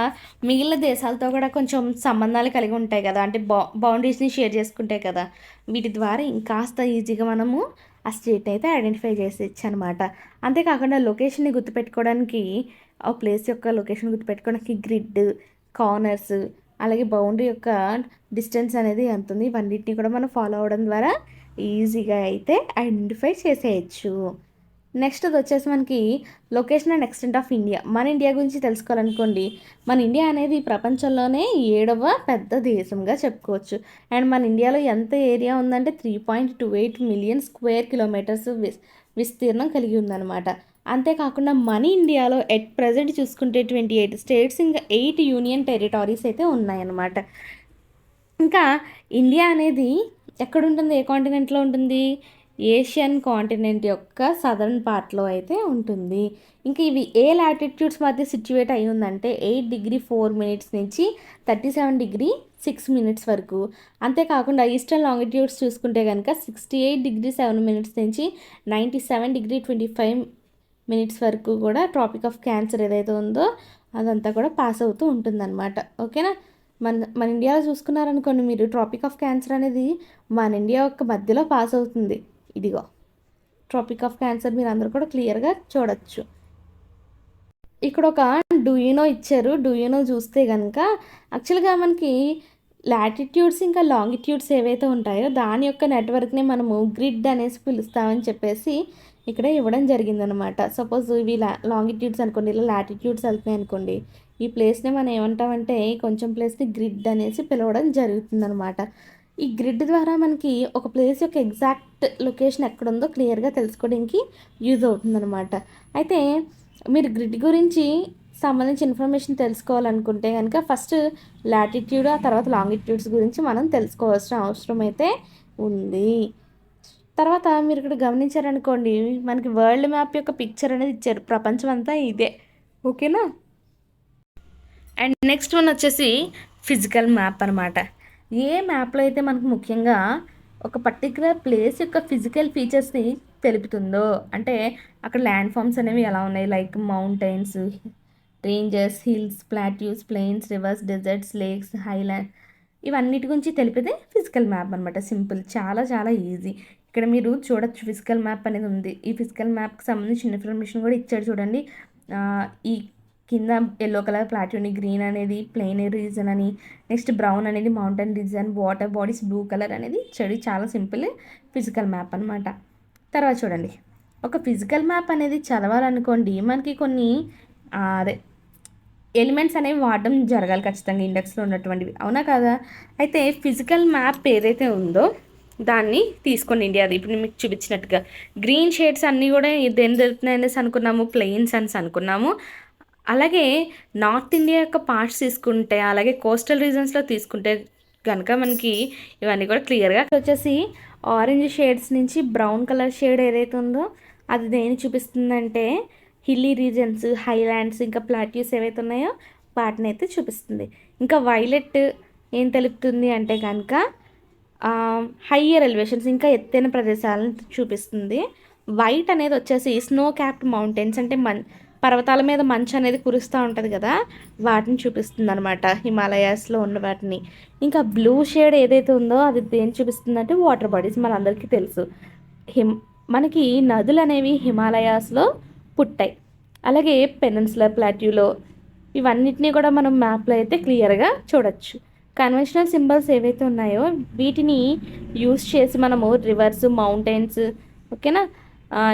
మిగిలిన దేశాలతో కూడా కొంచెం సంబంధాలు కలిగి ఉంటాయి కదా, అంటే బౌండరీస్ని షేర్ చేసుకుంటాయి కదా, వీటి ద్వారా ఇంకాస్త ఈజీగా మనము ఆ స్టేట్ అయితే ఐడెంటిఫై చేసేయచ్చు అనమాట. అంతేకాకుండా లొకేషన్ని గుర్తుపెట్టుకోవడానికి, ఆ ప్లేస్ యొక్క లొకేషన్ గుర్తుపెట్టుకోవడానికి గ్రిడ్, కార్నర్స్, అలాగే బౌండరీ యొక్క డిస్టెన్స్ అనేది ఎంత ఉంది, ఇవన్నిటిని కూడా మనం ఫాలో అవ్వడం ద్వారా ఈజీగా అయితే ఐడెంటిఫై చేసేయచ్చు. నెక్స్ట్ అది వచ్చేసి మనకి location and extent of India. మన ఇండియా గురించి తెలుసుకోవాలనుకోండి, మన ఇండియా అనేది ప్రపంచంలోనే 7వ పెద్ద దేశంగా చెప్పుకోవచ్చు. అండ్ మన ఇండియాలో ఎంత ఏరియా ఉందంటే 3.28 మిలియన్ స్క్వేర్ కిలోమీటర్స్ విస్తీర్ణం కలిగి ఉందన్నమాట. అంతేకాకుండా మన ఇండియాలో ఎట్ ప్రజెంట్ చూసుకుంటే 28 స్టేట్స్ ఇంకా 8 యూనియన్ టెరిటరీస్ అయితే ఉన్నాయన్నమాట. ఇంకా ఇండియా అనేది ఎక్కడుంటుంది, ఏ కాంటినెంట్లో ఉంటుంది, ఏషియన్ కాంటినెంట్ యొక్క సదర్న్ పార్ట్లో అయితే ఉంటుంది. ఇంకా ఇవి ఏ లాటిట్యూడ్స్ మధ్య సిచ్యువేట్ అయి ఉందంటే 8°4' నుంచి 37°6' వరకు. అంతేకాకుండా ఈస్టర్న్ లాంగిట్యూడ్స్ చూసుకుంటే కనుక 68°7' నుంచి 97°25' వరకు కూడా ట్రాపిక్ ఆఫ్ క్యాన్సర్ ఏదైతే ఉందో అదంతా కూడా పాస్ అవుతూ ఉంటుందన్నమాట. ఓకేనా. మన ఇండియాలో చూసుకున్నారనుకోండి మీరు, ట్రాపిక్ ఆఫ్ క్యాన్సర్ అనేది మన ఇండియా యొక్క మధ్యలో పాస్ అవుతుంది. ఇదిగో ట్రాపిక్ ఆఫ్ క్యాన్సర్ మీరు అందరూ కూడా క్లియర్గా చూడొచ్చు. ఇక్కడ ఒక డూయినో ఇచ్చారు. డూయినో చూస్తే కనుక యాక్చువల్గా మనకి లాటిట్యూడ్స్ ఇంకా లాంగిట్యూడ్స్ ఏవైతే ఉంటాయో దాని యొక్క నెట్వర్క్ని మనము గ్రిడ్ అనేసి పిలుస్తామని చెప్పేసి ఇక్కడ ఇవ్వడం జరిగిందనమాట. సపోజ్ ఇవి లాంగిట్యూడ్స్ అనుకోండి, ఇలా లాటిట్యూడ్స్ వెళ్తున్నాయి అనుకోండి, ఈ ప్లేస్ని మనం ఏమంటామంటే కొంచెం ప్లేస్ని గ్రిడ్ అనేసి పిలవడం జరుగుతుందనమాట. ఈ గ్రిడ్ ద్వారా మనకి ఒక ప్లేస్ యొక్క ఎగ్జాక్ట్ లొకేషన్ ఎక్కడుందో క్లియర్గా తెలుసుకోవడానికి యూజ్ అవుతుందన్నమాట. అయితే మీరు గ్రిడ్ గురించి సంబంధించి ఇన్ఫర్మేషన్ తెలుసుకోవాలనుకుంటే కనుక ఫస్ట్ లాటిట్యూడ్, ఆ తర్వాత లాంగిట్యూడ్స్ గురించి మనం తెలుసుకోవాల్సిన అవసరం అయితే ఉంది. తర్వాత మీరు ఇక్కడ గమనించారనుకోండి, మనకి వరల్డ్ మ్యాప్ యొక్క పిక్చర్ అనేది ఇచ్చారు. ప్రపంచం అంతా ఇదే. ఓకేనా. అండ్ నెక్స్ట్ వన్ వచ్చేసి ఫిజికల్ మ్యాప్ అనమాట. ఏ మ్యాప్లో అయితే మనకు ముఖ్యంగా ఒక పర్టికులర్ ప్లేస్ యొక్క ఫిజికల్ ఫీచర్స్ని తెలుపుతుందో, అంటే అక్కడ ల్యాండ్ ఫామ్స్ అనేవి ఎలా ఉన్నాయి, like mountains, ranges, hills, plateaus, plains, rivers, deserts, lakes, highland, ఇవన్నిటి గురించి తెలిపేదే ఫిజికల్ మ్యాప్ అనమాట. సింపుల్, చాలా చాలా ఈజీ. ఇక్కడ మీరు చూడొచ్చు ఫిజికల్ మ్యాప్ అనేది ఉంది. ఈ ఫిజికల్ మ్యాప్కి సంబంధించిన ఇన్ఫర్మేషన్ కూడా ఇచ్చాడు చూడండి. ఈ కింద ఎల్లో కలర్ ప్లాట్యూని, గ్రీన్ అనేది ప్లెయిన్ రీజన్ అని, నెక్స్ట్ బ్రౌన్ అనేది mountain reason, water bodies blue colour అనేది చెడి. చాలా సింపుల్ ఫిజికల్ మ్యాప్ అనమాట. తర్వాత చూడండి, ఒక ఫిజికల్ మ్యాప్ అనేది చదవాలనుకోండి మనకి కొన్ని అదే ఎలిమెంట్స్ అనేవి వాడడం జరగాలి ఖచ్చితంగా, ఇండెక్స్లో ఉన్నటువంటివి, అవునా కదా. అయితే ఫిజికల్ మ్యాప్ ఏదైతే ఉందో దాన్ని తీసుకోండి ఇండియాది. ఇప్పుడు మీకు చూపించినట్టుగా గ్రీన్ షేడ్స్ అన్నీ కూడా దేని తెలుపుతున్నాయి అనేసి అనుకున్నాము, ప్లెయిన్స్ అనేసి అనుకున్నాము. అలాగే నార్త్ ఇండియా యొక్క పార్ట్స్ తీసుకుంటే, అలాగే కోస్టల్ రీజన్స్లో తీసుకుంటే కనుక మనకి ఇవన్నీ కూడా క్లియర్గా వచ్చేసి ఆరెంజ్ షేడ్స్ నుంచి బ్రౌన్ కలర్ షేడ్ ఏదైతే ఉందో అది దేని చూపిస్తుందంటే హిల్లీ రీజన్స్, హైలాండ్స్, ఇంకా ప్లాట్యూస్ ఏవైతే ఉన్నాయో వాటిని అయితే చూపిస్తుంది. ఇంకా వైలెట్ ఏం తెలుపుతుంది అంటే కనుక హయ్యర్ ఎలివేషన్స్, ఇంకా ఎత్తైన ప్రదేశాలను చూపిస్తుంది. వైట్ అనేది వచ్చేసి స్నో క్యాప్డ్ మౌంటైన్స్, అంటే పర్వతాల మీద మంచు అనేది కురుస్తూ ఉంటుంది కదా, వాటిని చూపిస్తుంది అనమాట, హిమాలయాస్లో ఉన్న వాటిని. ఇంకా బ్లూ షేడ్ ఏదైతే ఉందో అది దేని చూపిస్తుందంటే వాటర్ బాడీస్. మనందరికీ తెలుసు మనకి నదులు అనేవి హిమాలయాస్లో పుట్టాయి. అలాగే పెనిన్సులర్ ప్లాట్యూలో ఇవన్నిటినీ కూడా మనం మ్యాప్లో అయితే క్లియర్గా చూడొచ్చు. కన్వెన్షనల్ సింబల్స్ ఏవైతే ఉన్నాయో వీటిని యూస్ చేసి మనము రివర్స్, మౌంటైన్స్, ఓకేనా,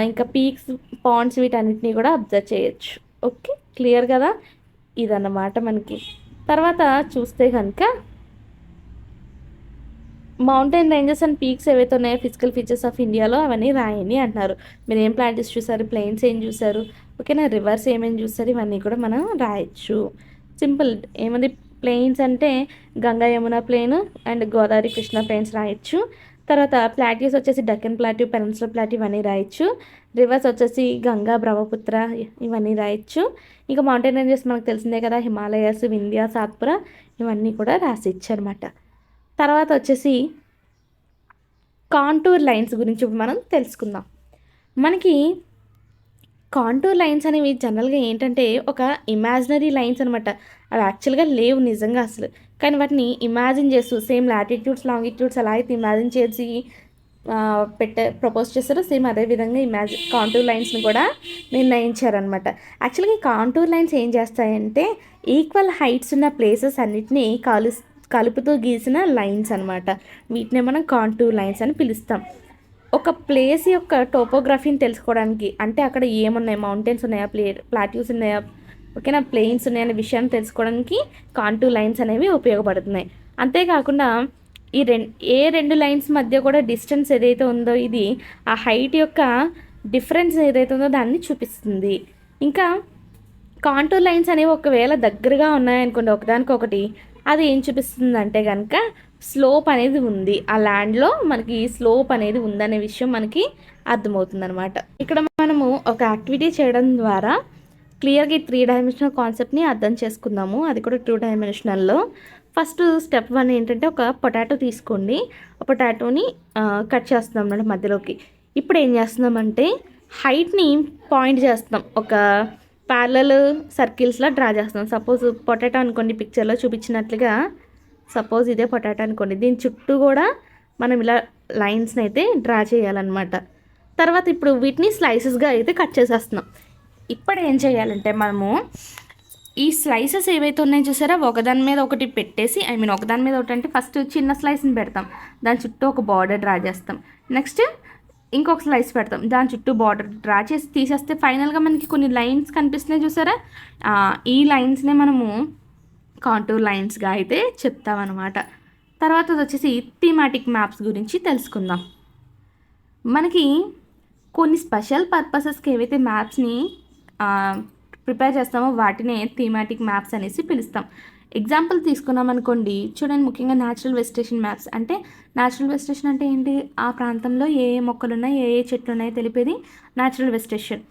ఇంకా పీక్స్, పాండ్స్ వీటన్నిటిని కూడా అబ్జర్వ్ చేయొచ్చు. ఓకే, క్లియర్ కదా. ఇదన్నమాట మనకి. తర్వాత చూస్తే కనుక మౌంటైన్ రేంజెస్ అండ్ పీక్స్ ఏవైతే ఉన్నాయో ఫిజికల్ ఫీచర్స్ ఆఫ్ ఇండియాలో అవన్నీ రాయండి అంటున్నారు. మీరు ఏం ప్లాంటెస్ చూసారు, ప్లెయిన్స్ ఏం చూసారు, ఓకేనా, రివర్స్ ఏమేమి చూసారు, ఇవన్నీ కూడా మనం రాయొచ్చు. సింపుల్. ఏమంది ప్లెయిన్స్ అంటే Ganga Yamuna plain and Godavari Krishna plains రాయొచ్చు. తర్వాత ప్లాట్యూస్ వచ్చేసి డక్కన్ ప్లాట్యూ, పెనిన్సులర్ ప్లాట్యూ ఇవన్నీ రాయొచ్చు. రివర్స్ వచ్చేసి గంగా, బ్రహ్మపుత్ర ఇవన్నీ రాయొచ్చు. ఇంకా మౌంటైన్ రేంజెస్ మనకు తెలిసిందే కదా, హిమాలయాస్, వింధ్య, సాత్పురా ఇవన్నీ కూడా రాసి ఇచ్చారన్నమాట. తర్వాత వచ్చేసి కాంటూర్ లైన్స్ గురించి మనం తెలుసుకుందాం. మనకి కాంటూర్ లైన్స్ అనేవి జనరల్గా ఏంటంటే ఒక ఇమాజినరీ లైన్స్ అనమాట. అవి యాక్చువల్గా లేవు నిజంగా అసలు, కానీ వాటిని ఇమాజిన్ చేస్తూ సేమ్ లాటిట్యూడ్స్, లాంగిట్యూడ్స్ ఎలా అయితే ఇమాజిన్ చేసి ప్రపోజ్ చేస్తారో సేమ్ అదే విధంగా కాంటూర్ లైన్స్ని కూడా నిర్ణయించారనమాట. యాక్చువల్గా ఈ కాంటూర్ లైన్స్ ఏం చేస్తాయంటే ఈక్వల్ హైట్స్ ఉన్న ప్లేసెస్ అన్నిటినీ కలుపుతూ గీసిన లైన్స్ అనమాట. వీటిని మనం కాంటూర్ లైన్స్ అని పిలుస్తాం. ఒక ప్లేస్ యొక్క టోపోగ్రఫీని తెలుసుకోవడానికి, అంటే అక్కడ ఏమున్నాయి, మౌంటైన్స్ ఉన్నాయా, ప్లాట్యూస్ ఉన్నాయా, ఓకేనా, ప్లెయిన్స్ ఉన్నాయనే విషయాన్ని తెలుసుకోవడానికి కాంటూర్ లైన్స్ అనేవి ఉపయోగపడుతున్నాయి. అంతేకాకుండా ఏ రెండు లైన్స్ మధ్య కూడా డిస్టెన్స్ ఏదైతే ఉందో ఇది ఆ హైట్ యొక్క డిఫరెన్స్ ఏదైతే ఉందో దాన్ని చూపిస్తుంది. ఇంకా కాంటూర్ లైన్స్ అనేవి ఒకవేళ దగ్గరగా ఉన్నాయనుకోండి ఒకదానికొకటి, అది ఏం చూపిస్తుందంటే కనుక స్లోప్ అనేది ఉంది, ఆ ల్యాండ్లో మనకి స్లోప్ అనేది ఉందనే విషయం మనకి అర్థమవుతుంది అనమాట. ఇక్కడ మనము ఒక యాక్టివిటీ చేయడం ద్వారా క్లియర్గా ఈ 3 డైమెన్షనల్ కాన్సెప్ట్ని అర్థం చేసుకుందాము, అది కూడా 2 డైమెన్షనల్లో. ఫస్ట్ స్టెప్ 1 ఏంటంటే ఒక పొటాటో తీసుకోండి, ఆ పొటాటోని కట్ చేస్తున్నాం అన్నమాట మధ్యలోకి. ఇప్పుడు ఏం చేస్తున్నామంటే హైట్ని పాయింట్ చేస్తున్నాం, ఒక ప్యారలల్ సర్కిల్స్లా డ్రా చేస్తున్నాం. సపోజ్ పొటాటో అనుకోండి, పిక్చర్లో చూపించినట్లుగా సపోజ్ ఇదే పొటాటో అనుకోండి, దీని చుట్టూ కూడా మనం ఇలా లైన్స్ని అయితే డ్రా చేయాలన్నమాట. తర్వాత ఇప్పుడు వీటిని స్లైసెస్గా అయితే కట్ చేసేస్తున్నాం. ఇప్పుడు ఏం చేయాలంటే మనము ఈ స్లైసెస్ ఏవైతే ఉన్నాయో చూసారా, ఒకదాని మీద ఒకటి పెట్టేసి, ఒకదాని మీద ఒకటి అంటే ఫస్ట్ చిన్న స్లైస్ని పెడతాం, దాని చుట్టూ ఒక బార్డర్ డ్రా చేస్తాం. నెక్స్ట్ ఇంకొక స్లైస్ పెడతాం, దాని చుట్టూ బార్డర్ డ్రా చేసి తీసేస్తే ఫైనల్గా మనకి కొన్ని లైన్స్ కనిపిస్తున్నాయి చూసారా, ఈ లైన్స్నే మనము కాంటూర్ లైన్స్గా అయితే చెప్తామన్నమాట. తర్వాత వచ్చేసి థీమాటిక్ మ్యాప్స్ గురించి తెలుసుకుందాం. మనకి కొన్ని స్పెషల్ పర్పసెస్కి ఏవైతే మ్యాప్స్ని ప్రిపేర్ చేస్తామో వాటినే థీమాటిక్ మ్యాప్స్ అనేసి పిలుస్తాం. ఎగ్జాంపుల్ తీసుకున్నాం అనుకోండి, చూడండి, ముఖ్యంగా న్యాచురల్ వెజిటేషన్ మ్యాప్స్. అంటే న్యాచురల్ వెజిటేషన్ అంటే ఏంటి, ఆ ప్రాంతంలో ఏ ఏ మొక్కలు ఉన్నాయి, ఏ ఏ చెట్లు ఉన్నాయి తెలిపేది న్యాచురల్ వెజిటేషన్.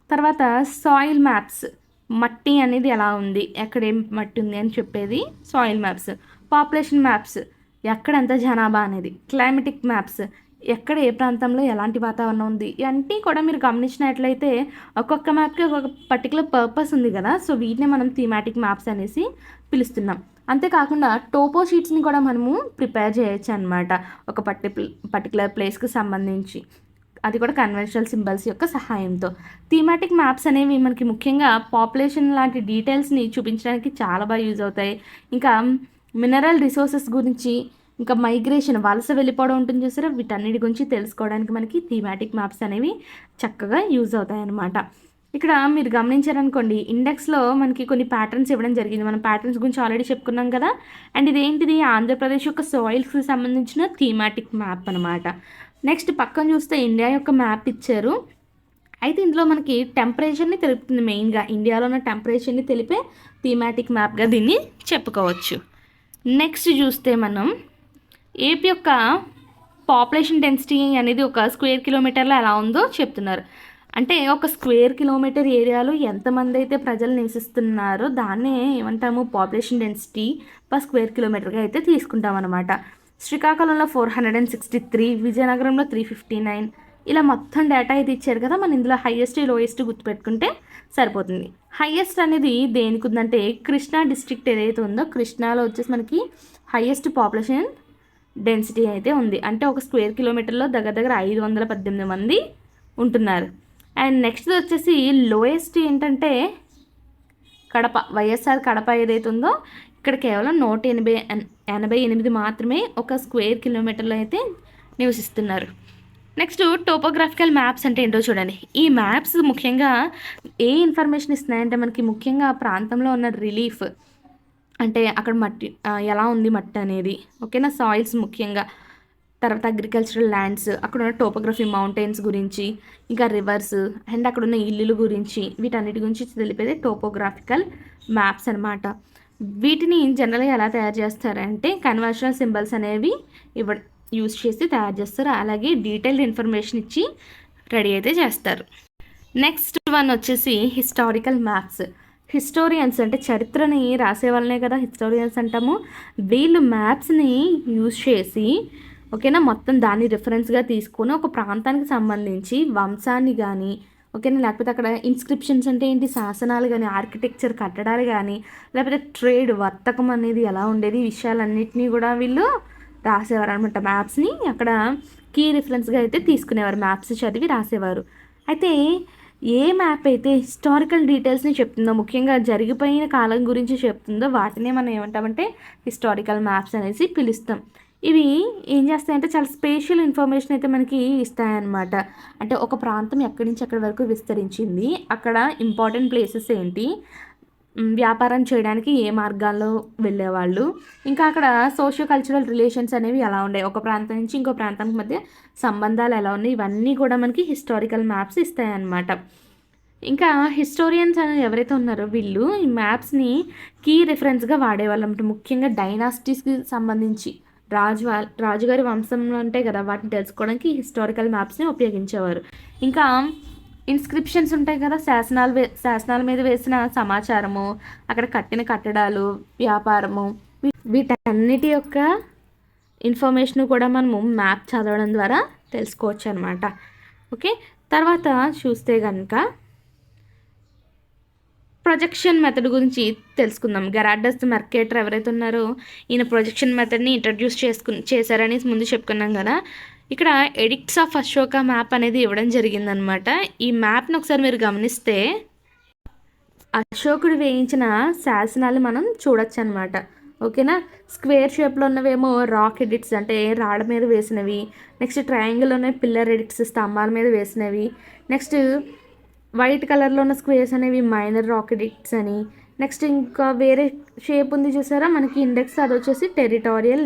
తర్వాత సాయిల్ మ్యాప్స్, మట్టి అనేది ఎలా ఉంది, ఎక్కడ ఏం మట్టి ఉంది అని చెప్పేది సాయిల్ మ్యాప్స్. పాపులేషన్ మ్యాప్స్, ఎక్కడ ఎంత జనాభా అనేది. క్లైమేటిక్ మ్యాప్స్, ఎక్కడ ఏ ప్రాంతంలో ఎలాంటి వాతావరణం ఉంది. ఇవన్నీ కూడా మీరు గమనించినట్లయితే ఒక్కొక్క మ్యాప్కి ఒక పర్టికులర్ పర్పస్ ఉంది కదా, సో వీటిని మనం థీమాటిక్ మ్యాప్స్ అనేసి పిలుస్తున్నాం. అంతేకాకుండా టోపో షీట్స్ని కూడా మనము ప్రిపేర్ చేయొచ్చు అనమాట, ఒక పర్టికులర్ ప్లేస్కి సంబంధించి, అది కూడా కన్వెన్షనల్ సింబల్స్ యొక్క సహాయంతో. థీమాటిక్ మ్యాప్స్ అనేవి మనకి ముఖ్యంగా పాపులేషన్ లాంటి డీటెయిల్స్ని చూపించడానికి చాలా బాగా యూజ్ అవుతాయి. ఇంకా మినరల్ రిసోర్సెస్ గురించి, ఇంకా మైగ్రేషన్, వలస వెళ్ళిపోవడం ఉంటుంది చూసారా, వీటన్నిటి గురించి తెలుసుకోవడానికి మనకి థీమాటిక్ మ్యాప్స్ అనేవి చక్కగా యూజ్ అవుతాయి అన్నమాట. ఇక్కడ మీరు గమనించారనుకోండి, ఇండెక్స్లో మనకి కొన్ని ప్యాటర్న్స్ ఇవ్వడం జరిగింది. మనం ప్యాటర్న్స్ గురించి ఆల్రెడీ చెప్పుకున్నాం కదా. అండ్ ఇదేంటిది, ఆంధ్రప్రదేశ్ యొక్క సాయిల్స్కి సంబంధించిన థీమాటిక్ మ్యాప్ అనమాట. నెక్స్ట్ పక్కన చూస్తే ఇండియా యొక్క మ్యాప్ ఇచ్చారు. అయితే ఇందులో మనకి టెంపరేచర్ని తెలుపుతుంది, మెయిన్గా ఇండియాలో ఉన్న టెంపరేచర్ని తెలిపే థీమాటిక్ మ్యాప్గా దీన్ని చెప్పుకోవచ్చు. నెక్స్ట్ చూస్తే మనం ఏపీ యొక్క పాపులేషన్ డెన్సిటీ అనేది ఒక స్క్వేర్ కిలోమీటర్లో ఎలా ఉందో చెప్తున్నారు. అంటే ఒక స్క్వేర్ కిలోమీటర్ ఏరియాలో ఎంతమంది అయితే ప్రజలు నివసిస్తున్నారో దాన్నే ఏమంటాము, పాపులేషన్ డెన్సిటీ పర్ స్క్వేర్ కిలోమీటర్గా అయితే తీసుకుంటాం అనమాట. శ్రీకాకుళంలో 463, విజయనగరంలో 359, ఇలా మొత్తం డేటా అయితే ఇచ్చారు కదా. మన ఇందులో హైయెస్ట్ లోయెస్ట్ గుర్తుపెట్టుకుంటే సరిపోతుంది. హైయెస్ట్ అనేది దేనికి ఉందంటే, కృష్ణా డిస్ట్రిక్ట్ ఏదైతే ఉందో, కృష్ణాలో వచ్చేసి మనకి హైయెస్ట్ పాపులేషన్ డెన్సిటీ అయితే ఉంది. అంటే ఒక స్క్వేర్ కిలోమీటర్లో దగ్గర 518 మంది ఉంటున్నారు. అండ్ నెక్స్ట్ వచ్చేసి లోయెస్ట్ ఏంటంటే కడప, వైఎస్ఆర్ కడప ఏదైతే ఉందో, ఇక్కడ కేవలం 188 మాత్రమే ఒక స్క్వేర్ కిలోమీటర్లో అయితే నివసిస్తున్నారు. నెక్స్ట్ టోపోగ్రాఫికల్ మ్యాప్స్ అంటే ఏంటో చూడండి. ఈ మ్యాప్స్ ముఖ్యంగా ఏ ఇన్ఫర్మేషన్ ఇస్తున్నాయంటే మనకి ముఖ్యంగా ప్రాంతంలో ఉన్న రిలీఫ్, అంటే అక్కడ మట్టి ఎలా ఉంది మట్టి అనేది, ఓకేనా, సాయిల్స్ ముఖ్యంగా. తర్వాత అగ్రికల్చరల్ ల్యాండ్స్, అక్కడ ఉన్న టోపోగ్రఫీ, మౌంటైన్స్ గురించి, ఇంకా రివర్స్ అండ్ అక్కడ ఉన్న ఇల్లుల గురించి, వీటన్నిటి గురించి తెలిపేది టోపోగ్రాఫికల్ మ్యాప్స్ అనమాట. వీటిని జనరల్గా ఎలా తయారు చేస్తారంటే కన్వెన్షనల్ సింబల్స్ అనేవి యూజ్ చేసి తయారు చేస్తారు. అలాగే డీటెయిల్డ్ ఇన్ఫర్మేషన్ ఇచ్చి రెడీ అయితే చేస్తారు. నెక్స్ట్ వన్ వచ్చేసి హిస్టారికల్ మ్యాప్స్. హిస్టోరియన్స్ అంటే చరిత్రని రాసే వాళ్ళనే కదా హిస్టోరియన్స్ అంటాము. వీళ్ళు మ్యాప్స్ని యూజ్ చేసి, ఓకేనా, మొత్తం దాన్ని రిఫరెన్స్గా తీసుకొని ఒక ప్రాంతానికి సంబంధించి వంశాన్ని కానీ, ఓకేనా, లేకపోతే అక్కడ ఇన్స్క్రిప్షన్స్ అంటే ఏంటి, శాసనాలు కానీ, ఆర్కిటెక్చర్, కట్టడాలు కానీ, లేకపోతే ట్రేడ్, వర్తకం అనేది ఎలా ఉండేది, ఈ విషయాలన్నింటినీ కూడా వీళ్ళు రాసేవారు అనమాట. మ్యాప్స్ని అక్కడ కీ రిఫరెన్స్గా అయితే తీసుకునేవారు, మ్యాప్స్ చదివి రాసేవారు. అయితే ఏ మ్యాప్ అయితే హిస్టారికల్ డీటెయిల్స్ని చెప్తుందో, ముఖ్యంగా జరిగిపోయిన కాలం గురించి చెప్తుందో, వాటినే మనం ఏమంటామంటే హిస్టారికల్ మ్యాప్స్ అనేసి పిలుస్తాం. ఇవి ఏం చేస్తాయంటే చాలా స్పెషల్ ఇన్ఫర్మేషన్ అయితే మనకి ఇస్తాయన్నమాట. అంటే ఒక ప్రాంతం ఎక్కడి నుంచి ఎక్కడి వరకు విస్తరించింది, అక్కడ ఇంపార్టెంట్ ప్లేసెస్ ఏంటి, వ్యాపారం చేయడానికి ఏ మార్గాల్లో వెళ్ళేవాళ్ళు, ఇంకా అక్కడ సోషియో కల్చరల్ రిలేషన్స్ అనేవి ఎలా ఉన్నాయి, ఒక ప్రాంతం నుంచి ఇంకో ప్రాంతానికి మధ్య సంబంధాలు ఎలా ఉన్నాయి, ఇవన్నీ కూడా మనకి హిస్టారికల్ మ్యాప్స్ ఇస్తాయన్నమాట. ఇంకా హిస్టోరియన్స్ అనేది ఎవరైతే ఉన్నారో వీళ్ళు ఈ మ్యాప్స్ని కీ రిఫరెన్స్గా వాడేవాళ్ళు అంటే ముఖ్యంగా డైనాసిటీస్కి సంబంధించి రాజుగారి వంశంలో ఉంటాయి కదా, వాటిని తెలుసుకోవడానికి హిస్టారికల్ మ్యాప్స్ని ఉపయోగించేవారు. ఇంకా ఇన్స్క్రిప్షన్స్ ఉంటాయి కదా, శాసనాల మీద వేసిన సమాచారము, అక్కడ కట్టిన కట్టడాలు, వ్యాపారము, వీటన్నిటి యొక్క ఇన్ఫర్మేషన్ కూడా మనము మ్యాప్ చదవడం ద్వారా తెలుసుకోవచ్చు అనమాట. ఓకే, తర్వాత చూస్తే కనుక ప్రొజెక్షన్ మెథడ్ గురించి తెలుసుకుందాం. గెరార్డస్ మెర్కేటర్ ఎవరైతే ఉన్నారో ఈయన ప్రొజెక్షన్ మెథడ్ని ఇంట్రడ్యూస్ చేశారని ముందు చెప్పుకున్నాం కదా. ఇక్కడ ఎడిక్ట్స్ ఆఫ్ అశోక మ్యాప్ అనేది ఇవ్వడం జరిగిందనమాట. ఈ మ్యాప్ని ఒకసారి మీరు గమనిస్తే అశోకుడు వేయించిన శాసనాలు మనం చూడొచ్చు అనమాట. ఓకేనా, స్క్వేర్ షేప్లో ఉన్నవేమో రాక్ ఎడిక్ట్స్ అంటే రాళ్ళ మీద వేసినవి, నెక్స్ట్ ట్రయాంగిల్లో ఉన్నవి పిల్లర్ ఎడిక్ట్స్ స్తంభాల మీద వేసినవి, నెక్స్ట్ వైట్ కలర్లో ఉన్న స్క్వేర్స్ అనేవి మైనర్ రాక్ ఎడిక్ట్స్ అని, నెక్స్ట్ ఇంకా వేరే షేప్ ఉంది చూసారా మనకి ఇండెక్స్, అది వచ్చేసి టెరిటోరియల్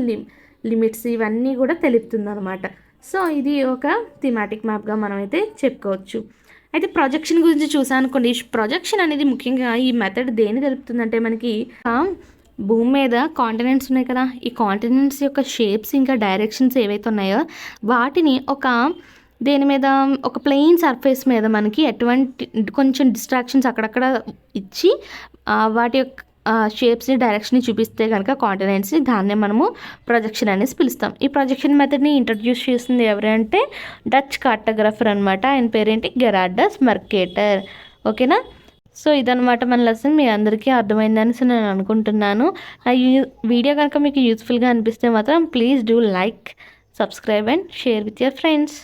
లిమిట్స్, ఇవన్నీ కూడా తెలుపుతుంది అనమాట. సో ఇది ఒక థీమాటిక్ మ్యాప్గా మనం అయితే చెప్పుకోవచ్చు. అయితే ప్రొజెక్షన్ గురించి చూసానుకోండి, ప్రొజెక్షన్ అనేది ముఖ్యంగా ఈ మెథడ్ దేని తెలుపుతుందంటే మనకి భూమి మీద కాంటినెంట్స్ ఉన్నాయి కదా, ఈ కాంటినెంట్స్ యొక్క షేప్స్ ఇంకా డైరెక్షన్స్ ఏవైతే ఉన్నాయో వాటిని దేని మీద ఒక ప్లెయిన్ సర్ఫేస్ మీద మనకి ఎటువంటి కొంచెం డిస్ట్రాక్షన్స్ అక్కడక్కడ ఇచ్చి వాటి యొక్క షేప్స్ని డైరెక్షన్ని చూపిస్తే కనుక కాంటినెంట్స్ని, దాన్నే మనము ప్రొజెక్షన్ అనేసి పిలుస్తాం. ఈ ప్రొజెక్షన్ మెథడ్ని ఇంట్రడ్యూస్ చేసింది ఎవరంటే డచ్ కార్టోగ్రాఫర్ అనమాట. ఆయన పేరేంటి, గెరార్డస్ మెర్కేటర్. ఓకేనా, సో ఇదనమాట మన లెసన్. మీ అందరికీ అర్థమైందని నేను అనుకుంటున్నాను. నా వీడియో కనుక మీకు యూస్ఫుల్గా అనిపిస్తే మాత్రం please do like, subscribe and share with your friends.